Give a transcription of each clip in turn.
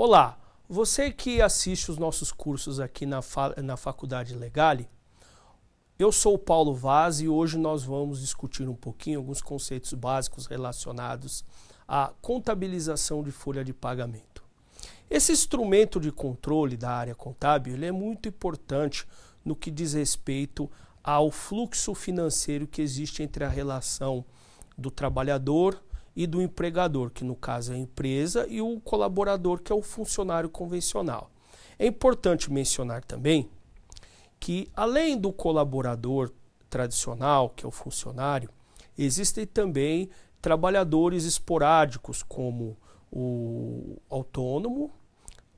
Olá, você que assiste os nossos cursos aqui na Faculdade Legale, eu sou o Paulo Vaz e hoje nós vamos discutir um pouquinho alguns conceitos básicos relacionados à contabilização de folha de pagamento. Esse instrumento de controle da área contábil ele é muito importante no que diz respeito ao fluxo financeiro que existe entre a relação do trabalhador e do empregador, que no caso é a empresa, e o colaborador, que é o funcionário convencional. É importante mencionar também que, além do colaborador tradicional, que é o funcionário, existem também trabalhadores esporádicos, como o autônomo,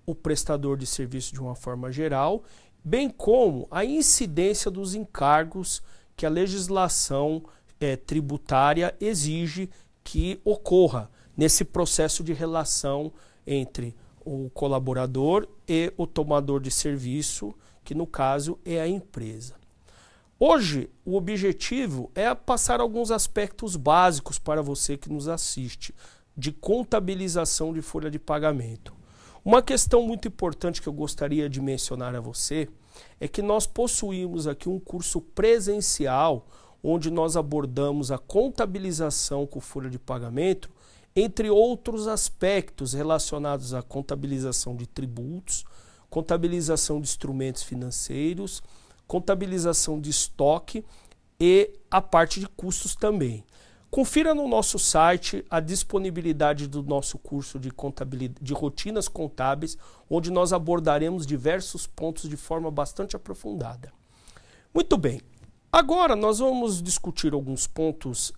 o prestador de serviço de uma forma geral, bem como a incidência dos encargos que a legislação tributária exige que ocorra nesse processo de relação entre o colaborador e o tomador de serviço, que no caso é a empresa. Hoje, o objetivo é passar alguns aspectos básicos para você que nos assiste, de contabilização de folha de pagamento. Uma questão muito importante que eu gostaria de mencionar a você é que nós possuímos aqui um curso presencial onde nós abordamos a contabilização com folha de pagamento, entre outros aspectos relacionados à contabilização de tributos, contabilização de instrumentos financeiros, contabilização de estoque e a parte de custos também. Confira no nosso site a disponibilidade do nosso curso de rotinas contábeis, onde nós abordaremos diversos pontos de forma bastante aprofundada. Muito bem, agora nós vamos discutir alguns pontos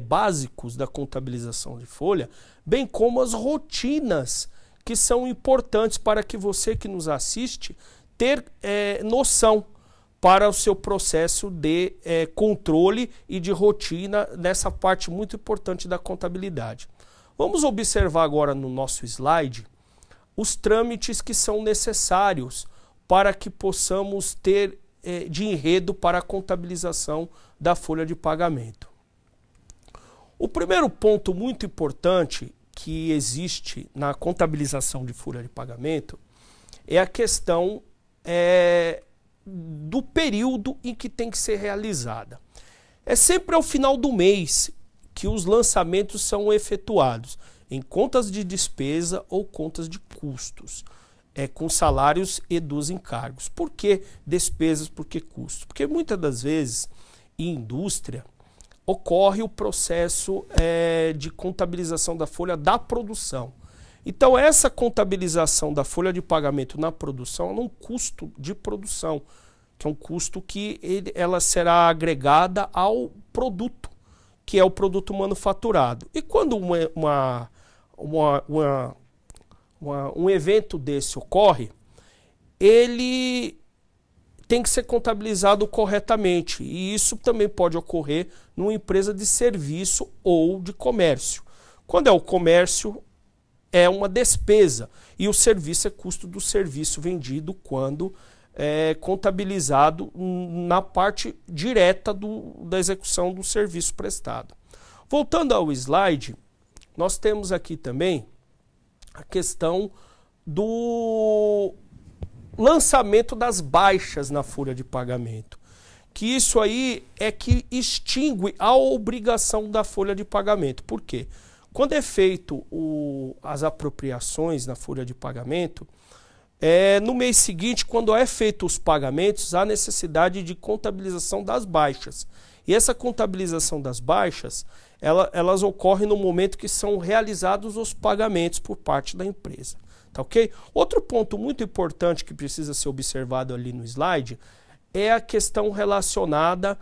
básicos da contabilização de folha, bem como as rotinas que são importantes para que você que nos assiste ter noção para o seu processo de controle e de rotina nessa parte muito importante da contabilidade. Vamos observar agora no nosso slide os trâmites que são necessários para que possamos ter de enredo para a contabilização da folha de pagamento. O primeiro ponto muito importante que existe na contabilização de folha de pagamento é a questão do período em que tem que ser realizada. É sempre ao final do mês que os lançamentos são efetuados em contas de despesa ou contas de custos, com salários e dos encargos. Por que despesas? Por que custos? Porque muitas das vezes em indústria ocorre o processo de contabilização da folha da produção. Então essa contabilização da folha de pagamento na produção é um custo de produção, que é um custo que ela será agregada ao produto, que é o produto manufaturado. E quando um evento desse ocorre, ele tem que ser contabilizado corretamente, e isso também pode ocorrer numa empresa de serviço ou de comércio. Quando é o comércio, é uma despesa, e o serviço é custo do serviço vendido quando é contabilizado na parte direta da execução do serviço prestado. Voltando ao slide, nós temos aqui também a questão do lançamento das baixas na folha de pagamento, que isso aí é que extingue a obrigação da folha de pagamento. Por quê? Quando é feito as apropriações na folha de pagamento, no mês seguinte, quando é feito os pagamentos, há necessidade de contabilização das baixas. E essa contabilização das baixas, elas ocorrem no momento que são realizados os pagamentos por parte da empresa. Tá ok? Outro ponto muito importante que precisa ser observado ali no slide é a questão relacionada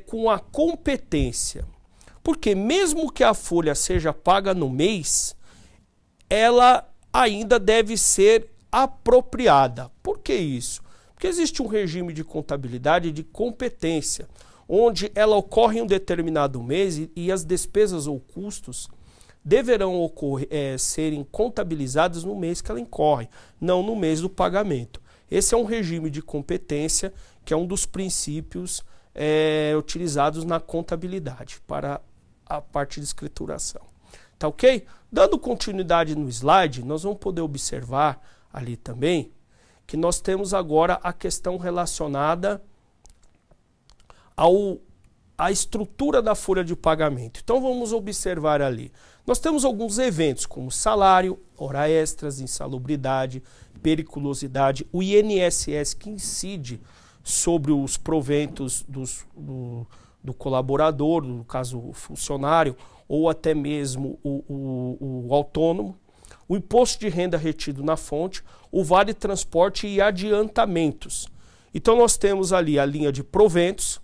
com a competência. Porque mesmo que a folha seja paga no mês, ela ainda deve ser apropriada. Por que isso? Porque existe um regime de contabilidade de competência, onde ela ocorre em um determinado mês e as despesas ou custos deverão serem contabilizadas no mês que ela incorre, não no mês do pagamento. Esse é um regime de competência que é um dos princípios utilizados na contabilidade para a parte de escrituração. Tá ok? Dando continuidade no slide, nós vamos poder observar ali também que nós temos agora a questão relacionada à estrutura da folha de pagamento. Então vamos observar ali. Nós temos alguns eventos como salário, hora extras, insalubridade, periculosidade, o INSS que incide sobre os proventos do colaborador, no caso o funcionário, ou até mesmo o autônomo, o imposto de renda retido na fonte, o vale transporte e adiantamentos. Então nós temos ali a linha de proventos,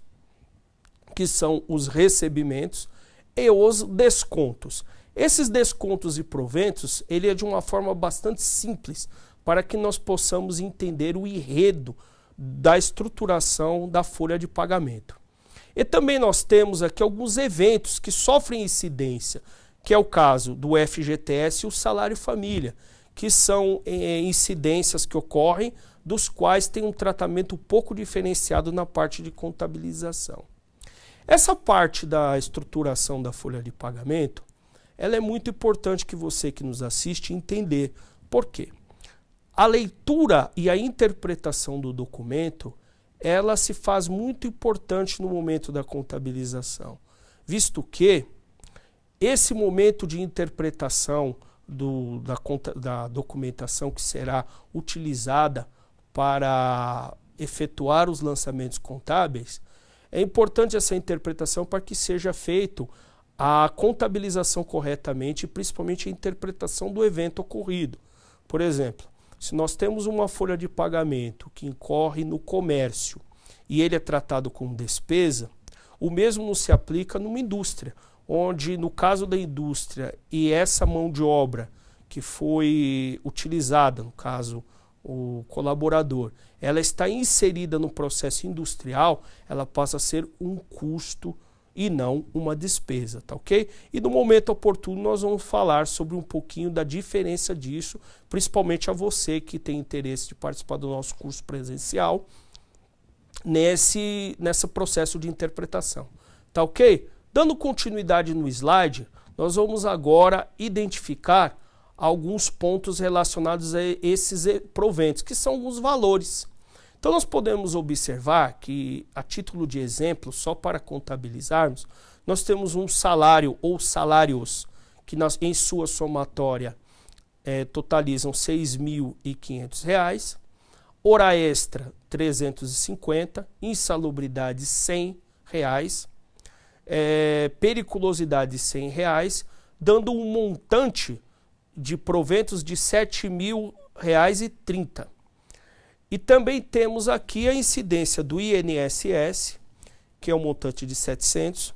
que são os recebimentos, e os descontos. Esses descontos e proventos, ele é de uma forma bastante simples, para que nós possamos entender o enredo da estruturação da folha de pagamento. E também nós temos aqui alguns eventos que sofrem incidência, que é o caso do FGTS e o salário família, que são incidências que ocorrem, dos quais tem um tratamento um pouco diferenciado na parte de contabilização. Essa parte da estruturação da folha de pagamento, ela é muito importante que você que nos assiste entender. Por quê? A leitura e a interpretação do documento, ela se faz muito importante no momento da contabilização, visto que esse momento de interpretação da documentação que será utilizada para efetuar os lançamentos contábeis, é importante essa interpretação para que seja feito a contabilização corretamente e principalmente a interpretação do evento ocorrido. Por exemplo, se nós temos uma folha de pagamento que incorre no comércio e ele é tratado como despesa, o mesmo não se aplica numa indústria, onde no caso da indústria e essa mão de obra que foi utilizada, no caso o colaborador, ela está inserida no processo industrial, ela passa a ser um custo e não uma despesa, tá ok? E no momento oportuno nós vamos falar sobre um pouquinho da diferença disso, principalmente a você que tem interesse de participar do nosso curso presencial, nesse processo de interpretação, tá ok? Dando continuidade no slide, nós vamos agora identificar alguns pontos relacionados a esses proventos, que são os valores. Então nós podemos observar que, a título de exemplo, só para contabilizarmos, nós temos um salário ou salários que em sua somatória totalizam R$ 6.500, hora extra 350, insalubridade R$ 100, periculosidade R$ 100, dando um montante de proventos de R$ 7.030. E também temos aqui a incidência do INSS, que é um montante de 700,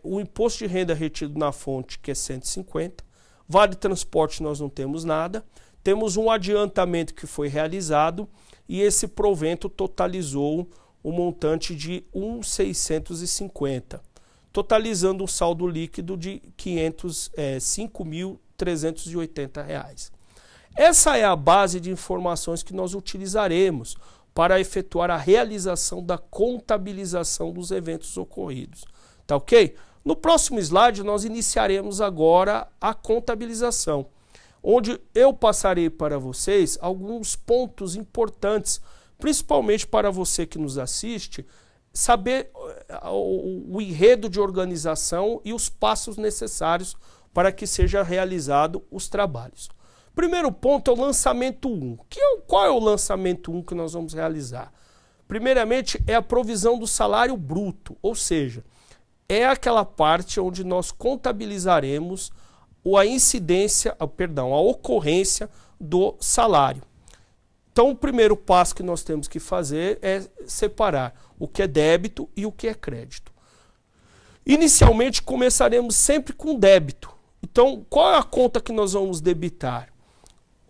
o imposto de renda retido na fonte, que é 150, vale transporte nós não temos nada, temos um adiantamento que foi realizado e esse provento totalizou um montante de 1.650, totalizando um saldo líquido de R$ 5.380. Essa é a base de informações que nós utilizaremos para efetuar a realização da contabilização dos eventos ocorridos. Tá ok? No próximo slide nós iniciaremos agora a contabilização, onde eu passarei para vocês alguns pontos importantes, principalmente para você que nos assiste, saber o enredo de organização e os passos necessários para que seja realizado os trabalhos. Primeiro ponto é o lançamento 1. Qual é o lançamento 1 que nós vamos realizar? Primeiramente é a provisão do salário bruto, ou seja, é aquela parte onde nós contabilizaremos a ocorrência do salário. Então o primeiro passo que nós temos que fazer é separar o que é débito e o que é crédito. Inicialmente começaremos sempre com débito. Então qual é a conta que nós vamos debitar?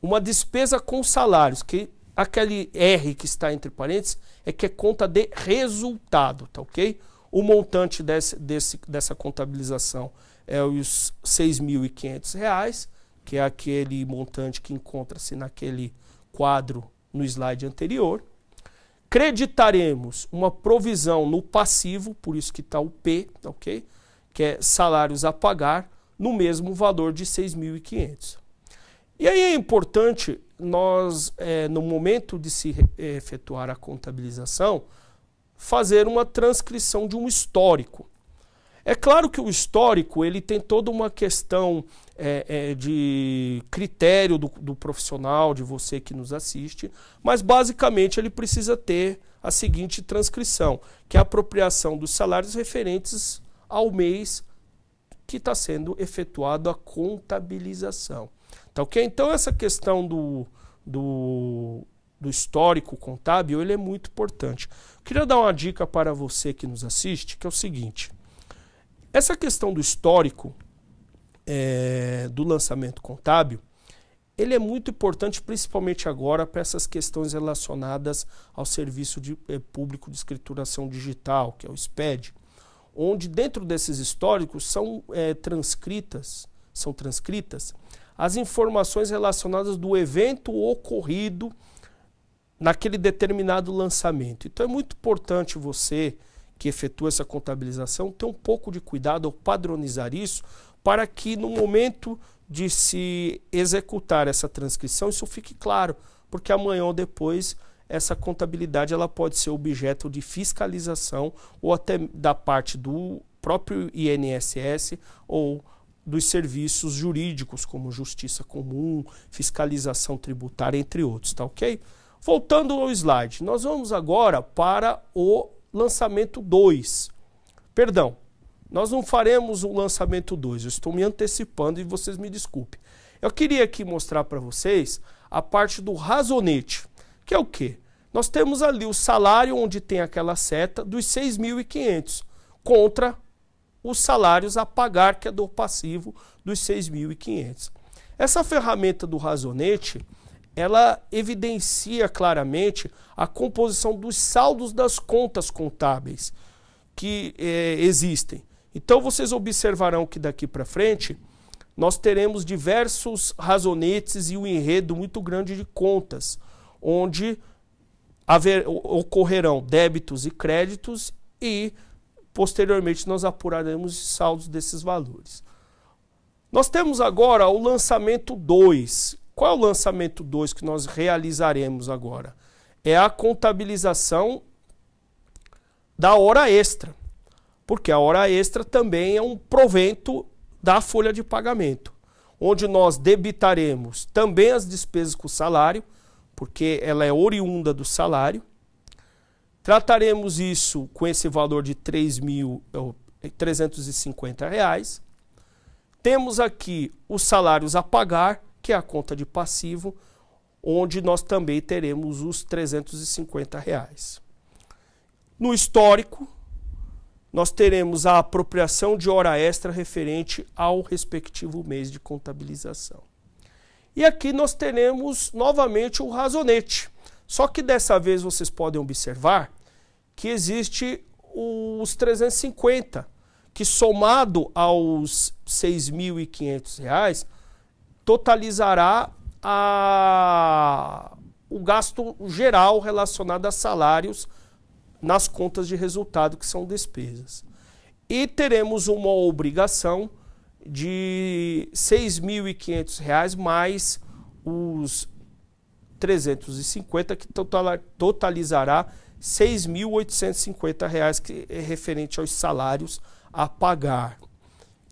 Uma despesa com salários, que aquele R que está entre parênteses é que é conta de resultado, tá ok? O montante dessa contabilização é os R$ 6.500, que é aquele montante que encontra-se naquele quadro no slide anterior. Creditaremos uma provisão no passivo, por isso que está o P, tá ok? que é salários a pagar, no mesmo valor de 6.500. E aí é importante nós, no momento de se efetuar a contabilização, fazer uma transcrição de um histórico. É claro que o histórico ele tem toda uma questão de critério do profissional, de você que nos assiste, mas basicamente ele precisa ter a seguinte transcrição, que é a apropriação dos salários referentes ao mês que está sendo efetuado a contabilização. Tá, okay? Então essa questão do histórico contábil ele é muito importante. Queria dar uma dica para você que nos assiste, que é o seguinte. Essa questão do histórico do lançamento contábil, ele é muito importante principalmente agora para essas questões relacionadas ao Serviço Público de Escrituração Digital, que é o SPED, onde dentro desses históricos são transcritas as informações relacionadas do evento ocorrido naquele determinado lançamento. Então é muito importante você que efetua essa contabilização ter um pouco de cuidado ao padronizar isso, para que no momento de se executar essa transcrição isso fique claro, porque amanhã ou depois essa contabilidade ela pode ser objeto de fiscalização ou até da parte do próprio INSS ou dos serviços jurídicos como Justiça Comum, Fiscalização Tributária, entre outros, tá ok? Voltando ao slide, nós vamos agora para o lançamento 2. Perdão, nós não faremos o lançamento 2, eu estou me antecipando e vocês me desculpem. Eu queria aqui mostrar para vocês a parte do razonete, que é o quê? Nós temos ali o salário onde tem aquela seta dos 6.500 contra os salários a pagar, que é do passivo dos 6.500. Essa ferramenta do razonete, ela evidencia claramente a composição dos saldos das contas contábeis que existem. Então vocês observarão que daqui para frente nós teremos diversos razonetes e um enredo muito grande de contas, onde ocorrerão débitos e créditos e posteriormente nós apuraremos os saldos desses valores. Nós temos agora o lançamento 2. Qual é o lançamento 2 que nós realizaremos agora? É a contabilização da hora extra, porque a hora extra também é um provento da folha de pagamento, onde nós debitaremos também as despesas com o salário, porque ela é oriunda do salário. Trataremos isso com esse valor de R$ 3.350. Temos aqui os salários a pagar, que é a conta de passivo, onde nós também teremos os R$ 350. No histórico, nós teremos a apropriação de hora extra referente ao respectivo mês de contabilização. E aqui nós teremos novamente o razonete. Só que dessa vez vocês podem observar que existe os 350, que somado aos R$ 6.500, totalizará o gasto geral relacionado a salários nas contas de resultado, que são despesas. E teremos uma obrigação de R$ 6.500 mais os 350, que totalizará R$ 6.850, que é referente aos salários a pagar,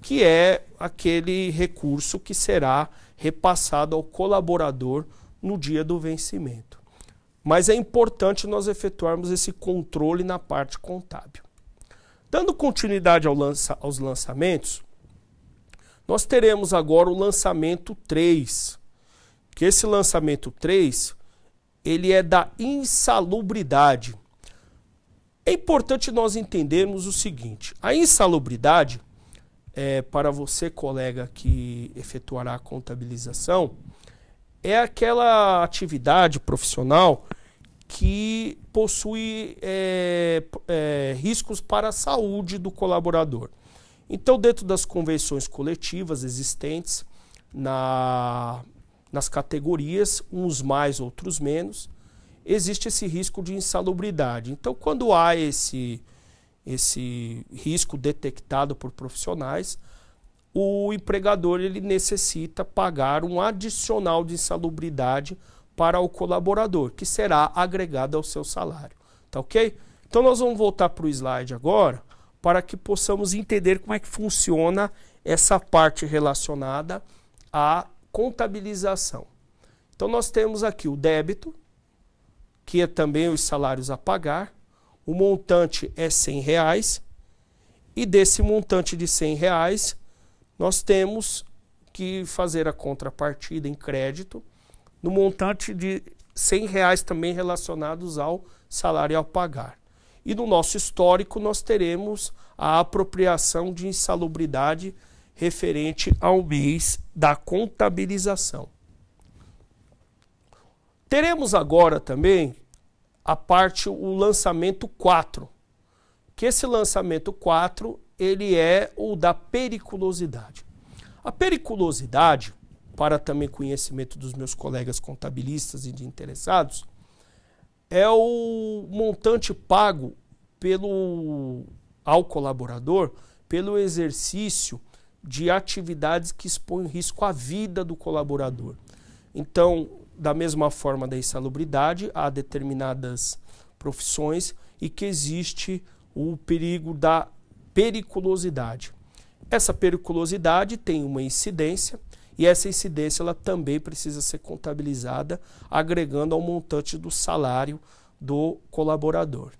que é aquele recurso que será repassado ao colaborador no dia do vencimento. Mas é importante nós efetuarmos esse controle na parte contábil. Dando continuidade aos lançamentos, nós teremos agora o lançamento 3, que esse lançamento 3, ele é da insalubridade. É importante nós entendermos o seguinte, a insalubridade, para você, colega, que efetuará a contabilização, é aquela atividade profissional que possui riscos para a saúde do colaborador. Então, dentro das convenções coletivas existentes nas categorias, uns mais, outros menos, existe esse risco de insalubridade. Então, quando há esse esse risco detectado por profissionais, o empregador ele necessita pagar um adicional de insalubridade para o colaborador, que será agregado ao seu salário. Tá ok? Então nós vamos voltar para o slide agora, para que possamos entender como é que funciona essa parte relacionada à contabilização. Então nós temos aqui o débito, que é também os salários a pagar. O montante é R$100, e desse montante de R$100, nós temos que fazer a contrapartida em crédito no montante de R$100 também relacionados ao salário a pagar. E no nosso histórico nós teremos a apropriação de insalubridade referente ao mês da contabilização. Teremos agora também o lançamento 4, que esse lançamento 4 ele é o da periculosidade. A periculosidade, para também conhecimento dos meus colegas contabilistas e de interessados, é o montante pago ao colaborador pelo exercício de atividades que expõem risco à vida do colaborador. Então, da mesma forma da insalubridade, há determinadas profissões e que existe o perigo da periculosidade. Essa periculosidade tem uma incidência, e essa incidência ela também precisa ser contabilizada, agregando ao montante do salário do colaborador.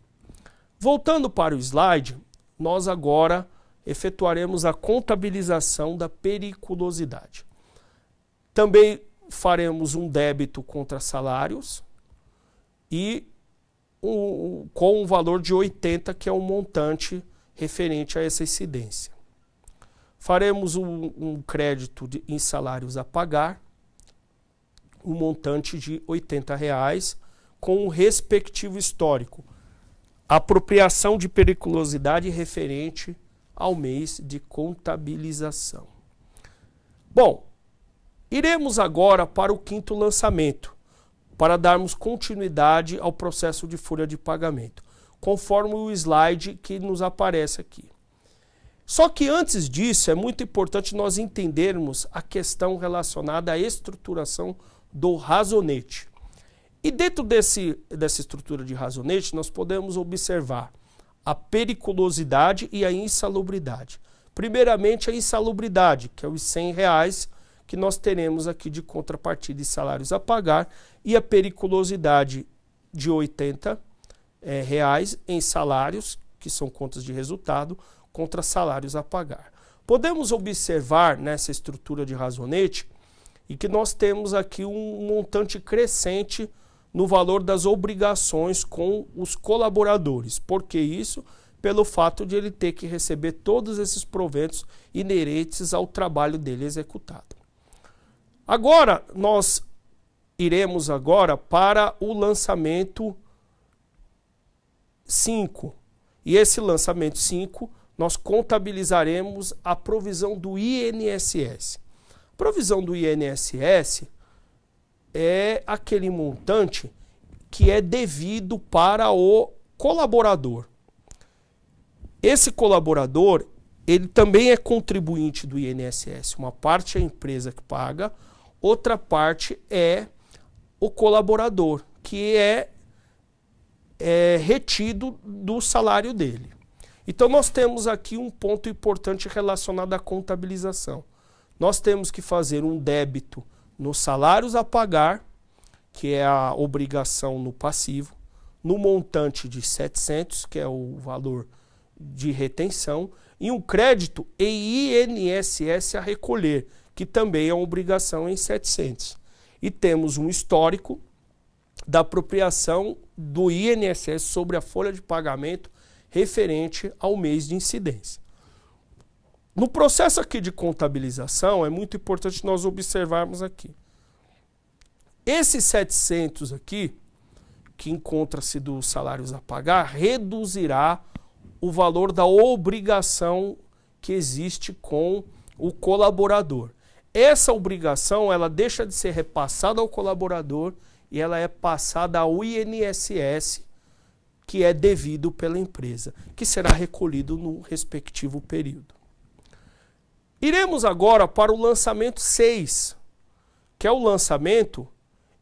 Voltando para o slide, nós agora efetuaremos a contabilização da periculosidade. Também faremos um débito contra salários e com um valor de 80, que é um montante referente a essa incidência. Faremos um crédito em salários a pagar, um montante de R$80, com o respectivo histórico. Apropriação de periculosidade referente ao mês de contabilização. Bom, iremos agora para o 5º lançamento, para darmos continuidade ao processo de folha de pagamento, conforme o slide que nos aparece aqui. Só que antes disso, é muito importante nós entendermos a questão relacionada à estruturação do razonete. E dentro dessa estrutura de razonete, nós podemos observar a periculosidade e a insalubridade. Primeiramente, a insalubridade, que é os R$100 que nós teremos aqui de contrapartida e salários a pagar, e a periculosidade de R$80 em salários, que são contas de resultado, contra salários a pagar. Podemos observar nessa estrutura de razonete e que nós temos aqui um montante crescente no valor das obrigações com os colaboradores. Por que isso? Pelo fato de ele ter que receber todos esses proventos inerentes ao trabalho dele executado. Agora, nós iremos agora para o lançamento 5. E esse lançamento 5, nós contabilizaremos a provisão do INSS. A provisão do INSS é aquele montante que é devido para o colaborador. Esse colaborador, ele também é contribuinte do INSS. Uma parte é a empresa que paga, outra parte é o colaborador, que é retido do salário dele. Então nós temos aqui um ponto importante relacionado à contabilização. Nós temos que fazer um débito nos salários a pagar, que é a obrigação no passivo, no montante de 700, que é o valor de retenção, e um crédito em INSS a recolher, que também é uma obrigação em 700. E temos um histórico da apropriação do INSS sobre a folha de pagamento referente ao mês de incidência. No processo aqui de contabilização, é muito importante nós observarmos aqui. Esses 700 aqui, que encontra-se dos salários a pagar, reduzirá o valor da obrigação que existe com o colaborador. Essa obrigação, ela deixa de ser repassada ao colaborador e ela é passada ao INSS, que é devido pela empresa, que será recolhido no respectivo período. Iremos agora para o lançamento 6, que é o lançamento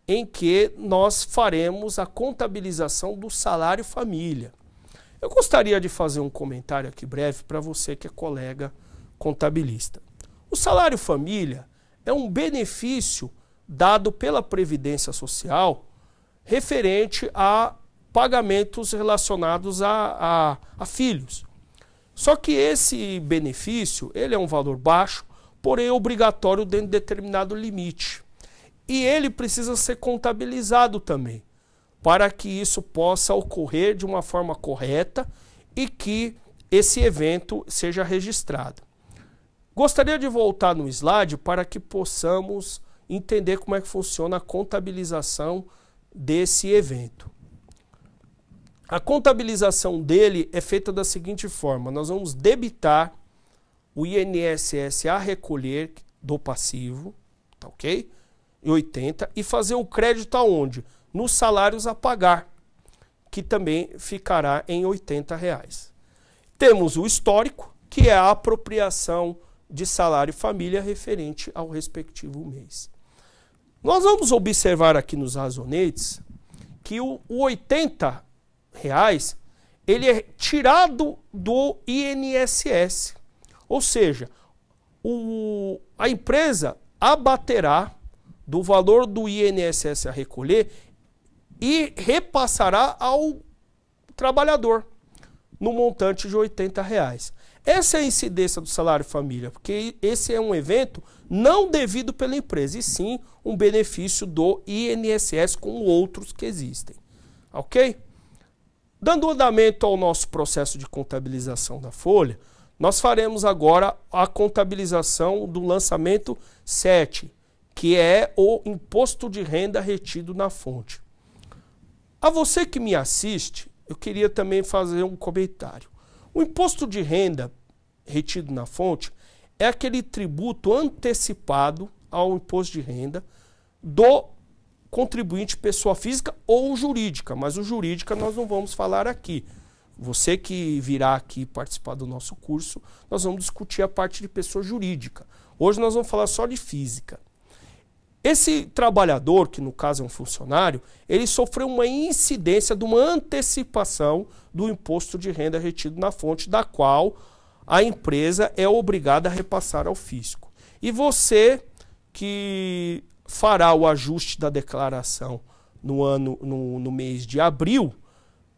em que nós faremos a contabilização do salário família. Eu gostaria de fazer um comentário aqui breve para você que é colega contabilista. O salário família é um benefício dado pela Previdência Social referente a pagamentos relacionados a filhos. Só que esse benefício, ele é um valor baixo, porém obrigatório dentro de determinado limite. E ele precisa ser contabilizado também, para que isso possa ocorrer de uma forma correta e que esse evento seja registrado. Gostaria de voltar no slide para que possamos entender como é que funciona a contabilização desse evento. A contabilização dele é feita da seguinte forma: nós vamos debitar o INSS a recolher do passivo, tá ok? Em 80, e fazer o crédito aonde? Nos salários a pagar, que também ficará em R$80. Temos o histórico, que é a apropriação de salário família referente ao respectivo mês. Nós vamos observar aqui nos razonetes que o R$80 ele é tirado do INSS, ou seja, a empresa abaterá do valor do INSS a recolher e repassará ao trabalhador no montante de R$80. Essa é a incidência do salário família, porque esse é um evento não devido pela empresa, e sim um benefício do INSS com outros que existem. Ok? Dando andamento ao nosso processo de contabilização da folha, nós faremos agora a contabilização do lançamento 7, que é o imposto de renda retido na fonte. A você que me assiste, eu queria também fazer um comentário. O imposto de renda retido na fonte é aquele tributo antecipado ao imposto de renda do contribuinte pessoa física ou jurídica, mas o jurídica nós não vamos falar aqui. Você que virá aqui participar do nosso curso, nós vamos discutir a parte de pessoa jurídica. Hoje nós vamos falar só de física. Esse trabalhador, que no caso é um funcionário, ele sofreu uma incidência de uma antecipação do imposto de renda retido na fonte, da qual a empresa é obrigada a repassar ao fisco. E você que fará o ajuste da declaração no mês de abril,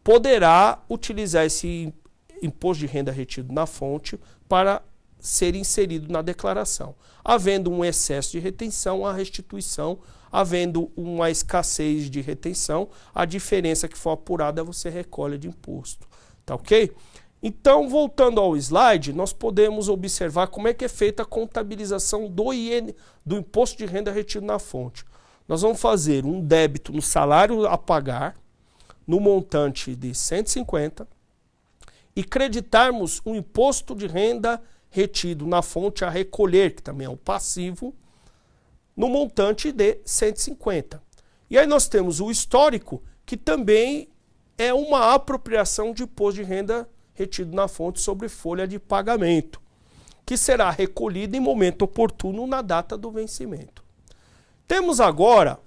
poderá utilizar esse imposto de renda retido na fonte para ser inserido na declaração. Havendo um excesso de retenção, a restituição; havendo uma escassez de retenção, a diferença que for apurada você recolhe de imposto. Tá ok? Então, voltando ao slide, nós podemos observar como é que é feita a contabilização do imposto de renda retido na fonte. Nós vamos fazer um débito no salário a pagar, no montante de 150, e creditarmos um imposto de renda retido na fonte a recolher, que também é o passivo, no montante de 150. E aí nós temos o histórico, que também é uma apropriação de imposto de renda retido na fonte sobre folha de pagamento, que será recolhida em momento oportuno na data do vencimento. Temos agora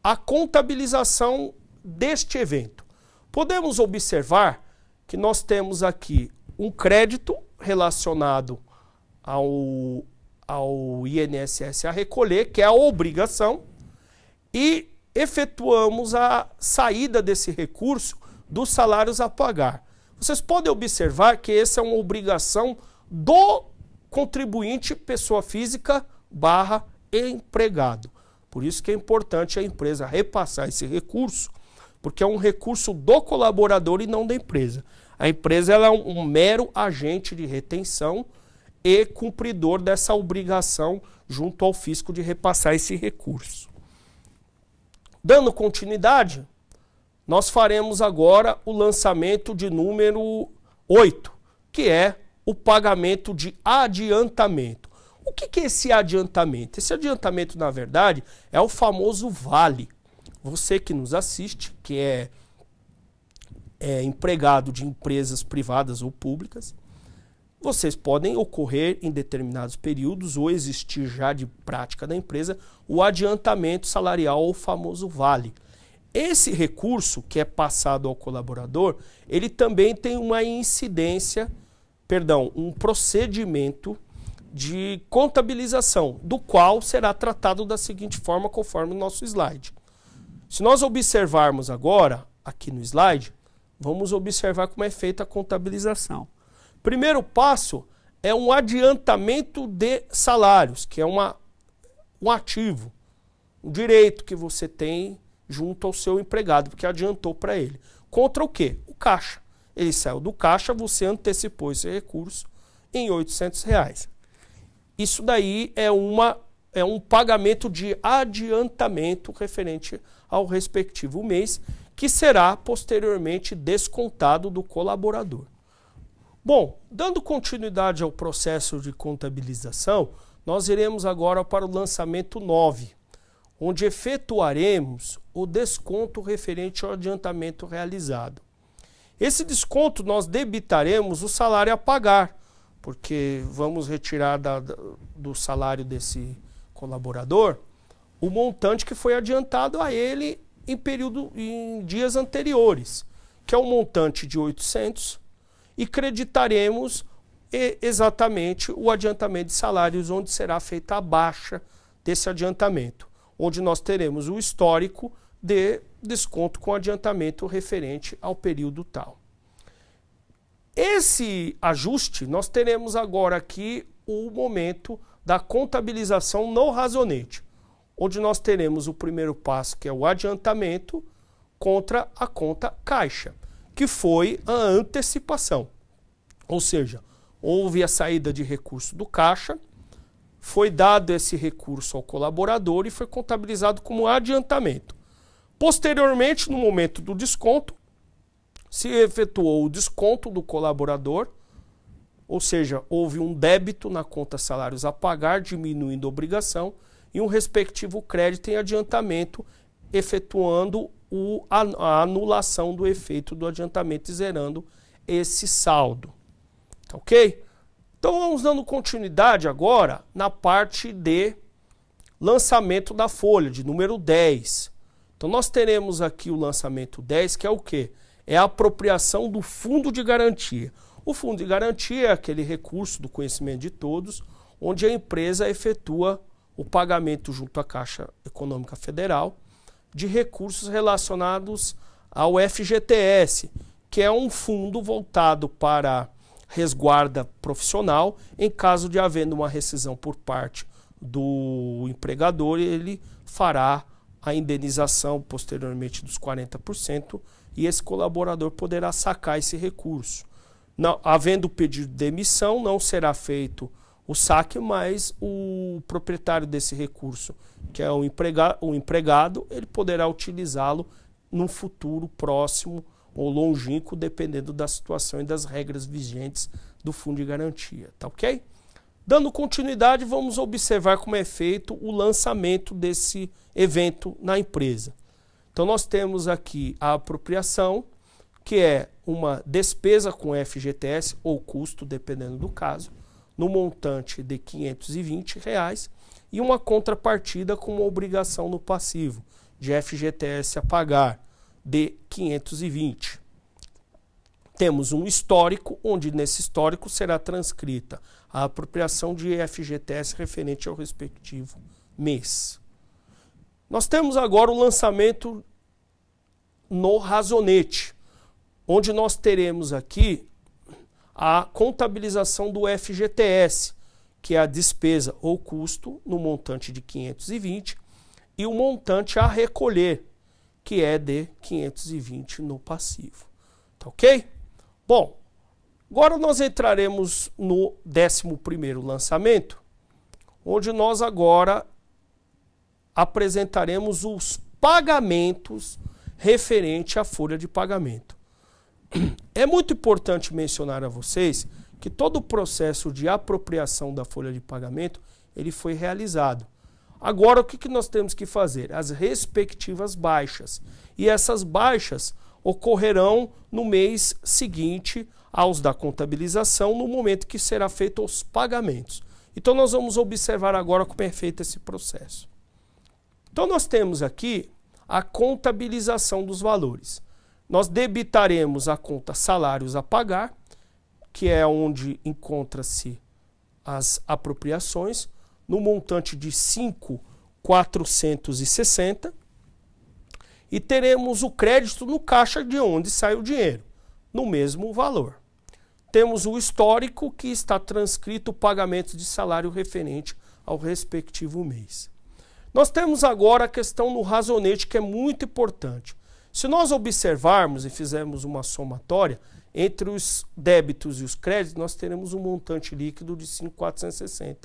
a contabilização deste evento. Podemos observar que nós temos aqui um crédito relacionado ao INSS a recolher, que é a obrigação, e efetuamos a saída desse recurso dos salários a pagar. Vocês podem observar que essa é uma obrigação do contribuinte pessoa física / empregado. Por isso que é importante a empresa repassar esse recurso, porque é um recurso do colaborador e não da empresa. A empresa ela é um mero agente de retenção e cumpridor dessa obrigação junto ao fisco de repassar esse recurso. Dando continuidade, nós faremos agora o lançamento de número 8, que é o pagamento de adiantamento. O que é esse adiantamento? Esse adiantamento, na verdade, é o famoso vale. Você que nos assiste, que é empregado de empresas privadas ou públicas, vocês podem ocorrer em determinados períodos ou existir já de prática da empresa o adiantamento salarial ou famoso vale. Esse recurso que é passado ao colaborador, ele também tem uma incidência, um procedimento de contabilização, do qual será tratado da seguinte forma, conforme o nosso slide. Se nós observarmos agora, aqui no slide, vamos observar como é feita a contabilização. Primeiro passo é um adiantamento de salários, que é um ativo, um direito que você tem junto ao seu empregado, porque adiantou para ele. Contra o quê? O caixa. Ele saiu do caixa, você antecipou esse recurso em R$800. Isso daí é um pagamento de adiantamento referente ao respectivo mês, que será posteriormente descontado do colaborador. Bom, dando continuidade ao processo de contabilização, nós iremos agora para o lançamento 9, onde efetuaremos o desconto referente ao adiantamento realizado. Esse desconto nós debitaremos o salário a pagar, porque vamos retirar do salário desse colaborador o montante que foi adiantado a ele em dias anteriores, que é um montante de 800, e creditaremos exatamente o adiantamento de salários, onde será feita a baixa desse adiantamento, onde nós teremos o histórico de desconto com adiantamento referente ao período tal. Esse ajuste, nós teremos agora aqui o momento da contabilização no razonete, onde nós teremos o primeiro passo, que é o adiantamento, contra a conta caixa, que foi a antecipação. Ou seja, houve a saída de recurso do caixa, foi dado esse recurso ao colaborador e foi contabilizado como adiantamento. Posteriormente, no momento do desconto, se efetuou o desconto do colaborador, ou seja, houve um débito na conta salários a pagar, diminuindo a obrigação, e um respectivo crédito em adiantamento, efetuando a anulação do efeito do adiantamento e zerando esse saldo. Tá ok? Então vamos dando continuidade agora na parte de lançamento da folha, de número 10. Então nós teremos aqui o lançamento 10, que é o quê? É a apropriação do fundo de garantia. O fundo de garantia é aquele recurso do conhecimento de todos, onde a empresa efetua o pagamento junto à Caixa Econômica Federal de recursos relacionados ao FGTS, que é um fundo voltado para resguarda profissional. Em caso de havendo uma rescisão por parte do empregador, ele fará a indenização posteriormente dos 40% e esse colaborador poderá sacar esse recurso. Não, havendo pedido de demissão, não será feito o saque, mas o proprietário desse recurso, que é o empregado, ele poderá utilizá-lo num futuro próximo ou longínquo, dependendo da situação e das regras vigentes do fundo de garantia, tá ok? Dando continuidade, vamos observar como é feito o lançamento desse evento na empresa. Então nós temos aqui a apropriação, que é uma despesa com FGTS ou custo, dependendo do caso, no montante de R$520 e uma contrapartida com uma obrigação no passivo de FGTS a pagar de 520. Temos um histórico, onde nesse histórico será transcrita a apropriação de FGTS referente ao respectivo mês. Nós temos agora o lançamento no razonete, onde nós teremos aqui a contabilização do FGTS, que é a despesa ou custo no montante de 520 e o montante a recolher, que é de 520 no passivo. Tá ok? Bom, agora nós entraremos no 11º lançamento, onde nós agora apresentaremos os pagamentos referente à folha de pagamento. É muito importante mencionar a vocês que todo o processo de apropriação da folha de pagamento ele foi realizado. Agora, o que nós temos que fazer? As respectivas baixas. E essas baixas ocorrerão no mês seguinte aos da contabilização, no momento que será feito os pagamentos. Então nós vamos observar agora como é feito esse processo. Então nós temos aqui a contabilização dos valores. Nós debitaremos a conta salários a pagar, que é onde encontra-se as apropriações, no montante de 5.460, e teremos o crédito no caixa de onde sai o dinheiro, no mesmo valor. Temos o histórico, que está transcrito o pagamento de salário referente ao respectivo mês. Nós temos agora a questão no razonete, que é muito importante. Se nós observarmos e fizermos uma somatória entre os débitos e os créditos, nós teremos um montante líquido de 5.460.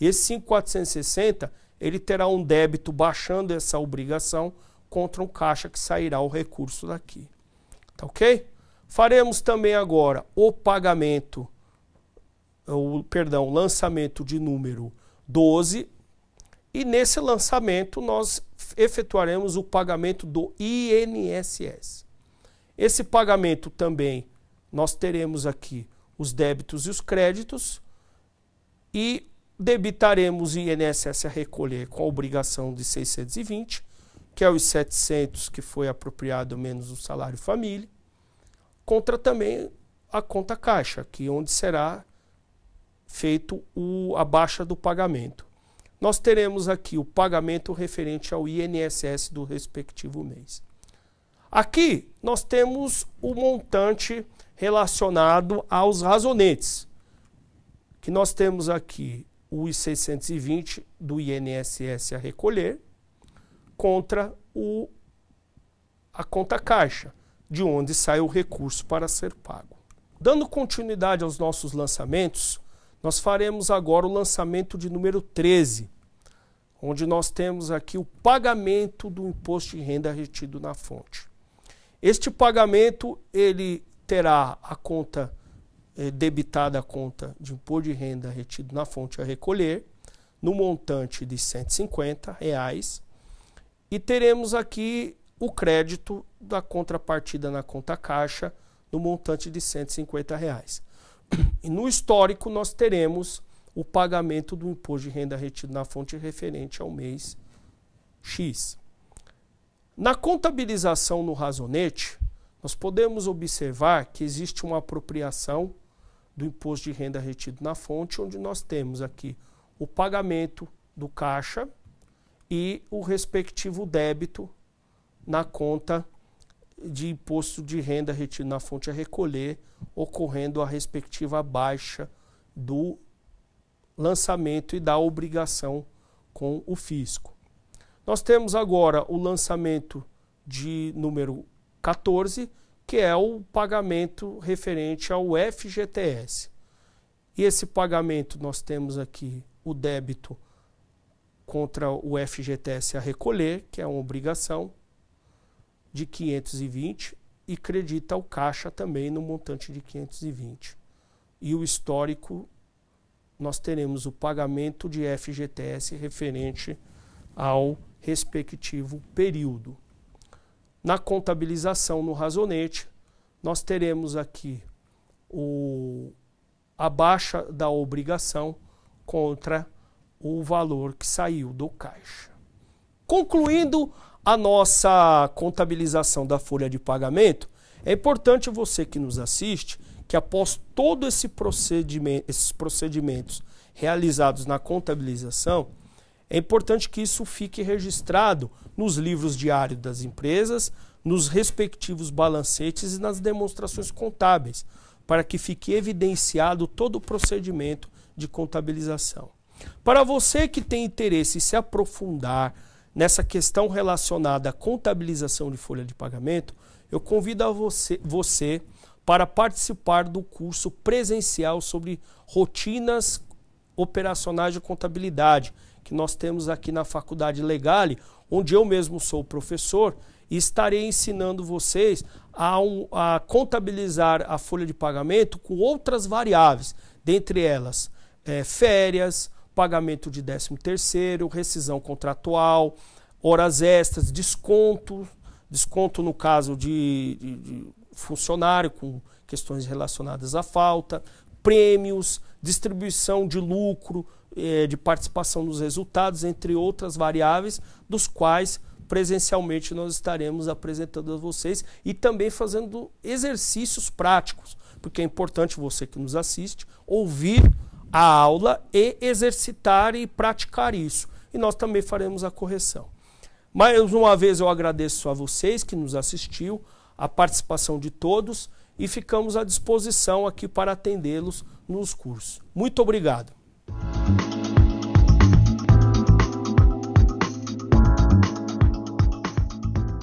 Esse 5.460, ele terá um débito baixando essa obrigação contra um caixa que sairá o recurso daqui. Tá ok? Faremos também agora o pagamento, o lançamento de número 12, e nesse lançamento nós efetuaremos o pagamento do INSS. Esse pagamento também nós teremos aqui os débitos e os créditos, e debitaremos o INSS a recolher com a obrigação de 620, que é os 700 que foi apropriado menos o salário família, contra também a conta caixa, que é onde será feito a baixa do pagamento. Nós teremos aqui o pagamento referente ao INSS do respectivo mês. Aqui nós temos o montante relacionado aos razonetes, que nós temos aqui os 620 do INSS a recolher contra a conta caixa, de onde sai o recurso para ser pago. Dando continuidade aos nossos lançamentos, nós faremos agora o lançamento de número 13, onde nós temos aqui o pagamento do imposto de renda retido na fonte. Este pagamento, ele terá a conta debitada, a conta de imposto de renda retido na fonte a recolher, no montante de R$ 150, e teremos aqui o crédito da contrapartida na conta caixa, no montante de R$ 150. E no histórico nós teremos o pagamento do imposto de renda retido na fonte referente ao mês X. Na contabilização no razonete, nós podemos observar que existe uma apropriação do imposto de renda retido na fonte, onde nós temos aqui o pagamento do caixa e o respectivo débito na conta de imposto de renda retido na fonte a recolher, ocorrendo a respectiva baixa do lançamento e da obrigação com o fisco. Nós temos agora o lançamento de número 14, que é o pagamento referente ao FGTS. E esse pagamento nós temos aqui o débito contra o FGTS a recolher, que é uma obrigação de 520, e credita ao caixa também no montante de 520. E o histórico, nós teremos o pagamento de FGTS referente ao respectivo período. Na contabilização no razonete, nós teremos aqui a baixa da obrigação contra o valor que saiu do caixa. Concluindo a nossa contabilização da folha de pagamento, é importante você que nos assiste que após todo esses procedimentos realizados na contabilização, é importante que isso fique registrado nos livros diários das empresas, nos respectivos balancetes e nas demonstrações contábeis, para que fique evidenciado todo o procedimento de contabilização. Para você que tem interesse em se aprofundar nessa questão relacionada à contabilização de folha de pagamento, eu convido a você para participar do curso presencial sobre rotinas operacionais de contabilidade, que nós temos aqui na Faculdade Legale, onde eu mesmo sou professor e estarei ensinando vocês a contabilizar a folha de pagamento com outras variáveis, dentre elas férias, pagamento de 13º, rescisão contratual, horas extras, desconto desconto no caso de funcionário com questões relacionadas à falta, prêmios, distribuição de lucro, de participação nos resultados, entre outras variáveis, dos quais presencialmente nós estaremos apresentando a vocês e também fazendo exercícios práticos, porque é importante você que nos assiste ouvir a aula e exercitar e praticar isso. E nós também faremos a correção. Mais uma vez eu agradeço a vocês que nos assistiu, a participação de todos e ficamos à disposição aqui para atendê-los nos cursos. Muito obrigado.